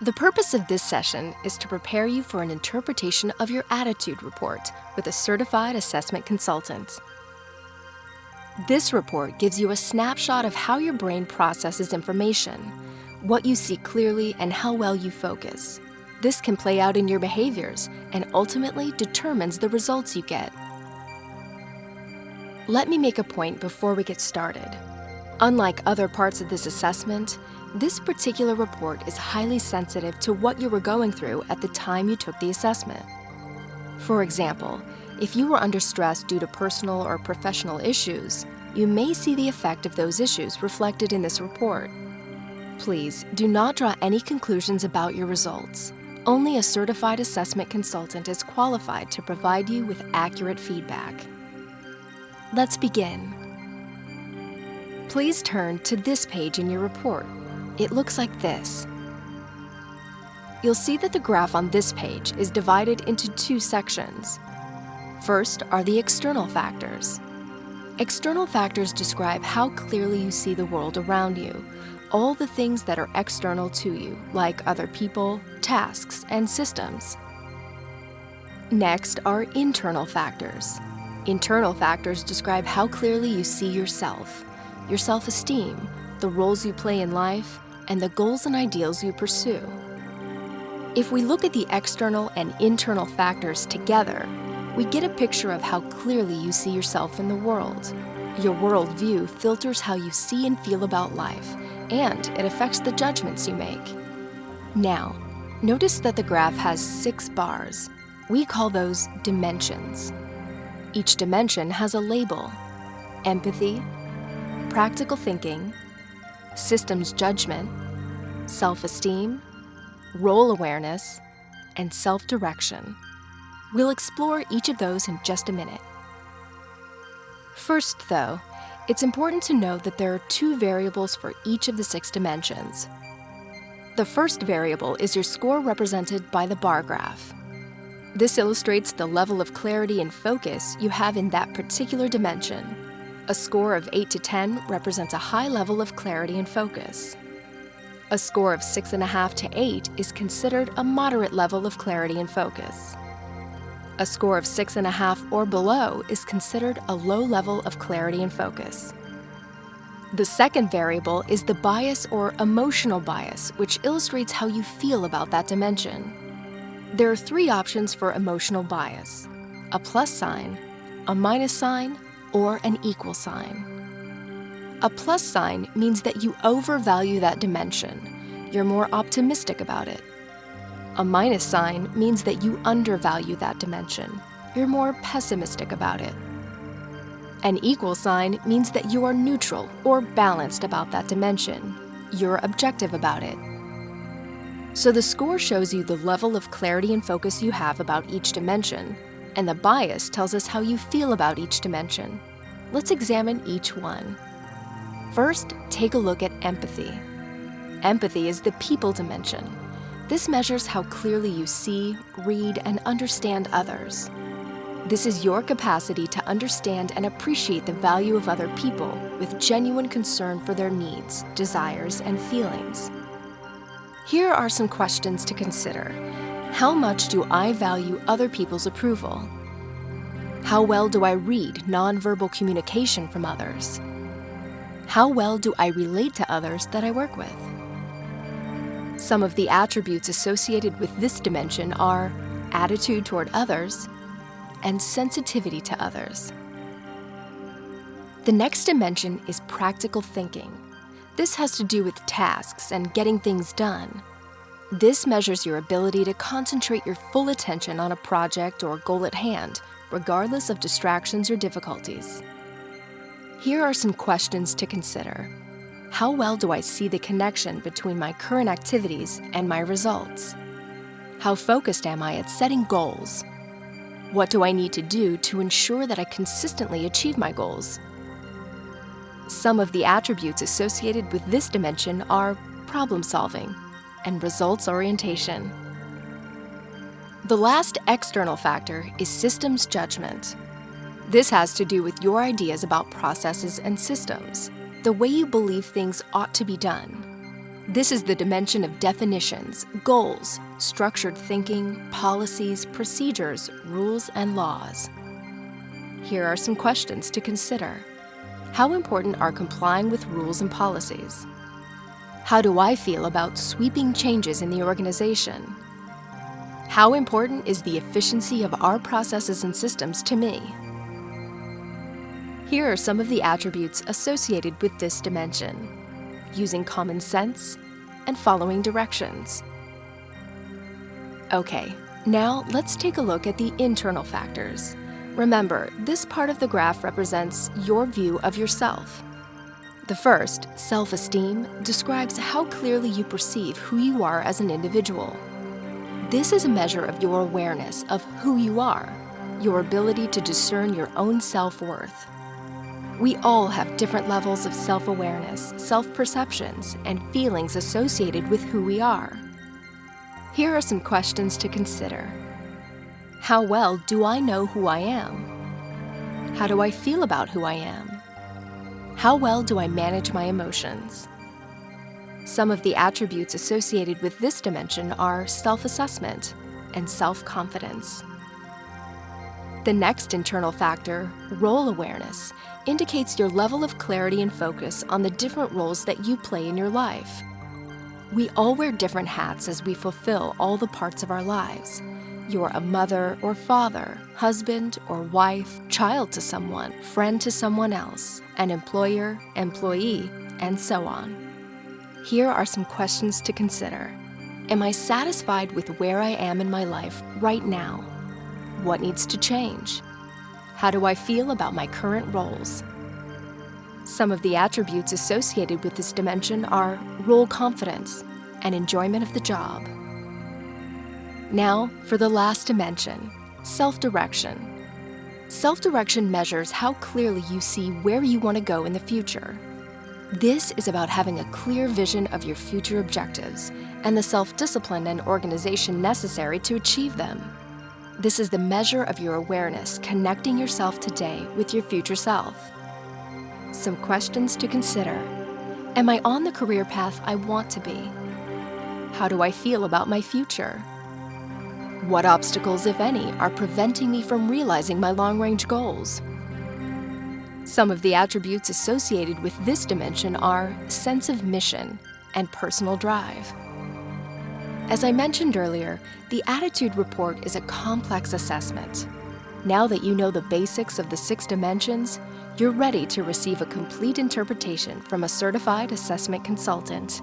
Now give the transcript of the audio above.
The purpose of this session is to prepare you for an interpretation of your attitude report with a certified assessment consultant. This report gives you a snapshot of how your brain processes information, what you see clearly, and how well you focus. This can play out in your behaviors and ultimately determines the results you get. Let me make a point before we get started. Unlike other parts of this assessment, this particular report is highly sensitive to what you were going through at the time you took the assessment. For example, if you were under stress due to personal or professional issues, you may see the effect of those issues reflected in this report. Please do not draw any conclusions about your results. Only a certified assessment consultant is qualified to provide you with accurate feedback. Let's begin. Please turn to this page in your report. It looks like this. You'll see that the graph on this page is divided into two sections. First are the external factors. External factors describe how clearly you see the world around you, all the things that are external to you, like other people, tasks, and systems. Next are internal factors. Internal factors describe how clearly you see yourself, your self-esteem, the roles you play in life, and the goals and ideals you pursue. If we look at the external and internal factors together, we get a picture of how clearly you see yourself in the world. Your worldview filters how you see and feel about life, and it affects the judgments you make. Now, notice that the graph has 6 bars. We call those dimensions. Each dimension has a label: empathy, practical thinking, systems judgment, self-esteem, role awareness, and self-direction. We'll explore each of those in just a minute. First, though, it's important to know that there are 2 variables for each of the 6 dimensions. The first variable is your score represented by the bar graph. This illustrates the level of clarity and focus you have in that particular dimension. A score of 8 to 10 represents a high level of clarity and focus. A score of 6.5 to 8 is considered a moderate level of clarity and focus. A score of 6.5 or below is considered a low level of clarity and focus. The second variable is the bias or emotional bias, which illustrates how you feel about that dimension. There are 3 options for emotional bias: a plus sign, a minus sign, or an equal sign. A plus sign means that you overvalue that dimension. You're more optimistic about it. A minus sign means that you undervalue that dimension. You're more pessimistic about it. An equal sign means that you are neutral or balanced about that dimension. You're objective about it. So the score shows you the level of clarity and focus you have about each dimension, and the bias tells us how you feel about each dimension. Let's examine each one. First, take a look at empathy. Empathy is the people dimension. This measures how clearly you see, read, and understand others. This is your capacity to understand and appreciate the value of other people with genuine concern for their needs, desires, and feelings. Here are some questions to consider. How much do I value other people's approval? How well do I read nonverbal communication from others? How well do I relate to others that I work with? Some of the attributes associated with this dimension are attitude toward others and sensitivity to others. The next dimension is practical thinking. This has to do with tasks and getting things done. This measures your ability to concentrate your full attention on a project or goal at hand, regardless of distractions or difficulties. Here are some questions to consider. How well do I see the connection between my current activities and my results? How focused am I at setting goals? What do I need to do to ensure that I consistently achieve my goals? Some of the attributes associated with this dimension are problem solving and results orientation. The last external factor is systems judgment. This has to do with your ideas about processes and systems, the way you believe things ought to be done. This is the dimension of definitions, goals, structured thinking, policies, procedures, rules, and laws. Here are some questions to consider. How important are complying with rules and policies? How do I feel about sweeping changes in the organization? How important is the efficiency of our processes and systems to me? Here are some of the attributes associated with this dimension: using common sense and following directions. Okay, now let's take a look at the internal factors. Remember, this part of the graph represents your view of yourself. The first, self-esteem, describes how clearly you perceive who you are as an individual. This is a measure of your awareness of who you are, your ability to discern your own self-worth. We all have different levels of self-awareness, self-perceptions, and feelings associated with who we are. Here are some questions to consider. How well do I know who I am? How do I feel about who I am? How well do I manage my emotions? Some of the attributes associated with this dimension are self-assessment and self-confidence. The next internal factor, role awareness, indicates your level of clarity and focus on the different roles that you play in your life. We all wear different hats as we fulfill all the parts of our lives. You're a mother or father, husband or wife, child to someone, friend to someone else, an employer, employee, and so on. Here are some questions to consider. Am I satisfied with where I am in my life right now? What needs to change? How do I feel about my current roles? Some of the attributes associated with this dimension are role confidence and enjoyment of the job. Now, for the last dimension, self-direction. Self-direction measures how clearly you see where you want to go in the future. This is about having a clear vision of your future objectives and the self-discipline and organization necessary to achieve them. This is the measure of your awareness connecting yourself today with your future self. Some questions to consider. Am I on the career path I want to be? How do I feel about my future? What obstacles, if any, are preventing me from realizing my long-range goals? Some of the attributes associated with this dimension are sense of mission and personal drive. As I mentioned earlier, the Attitude Report is a complex assessment. Now that you know the basics of the 6 dimensions, you're ready to receive a complete interpretation from a certified assessment consultant.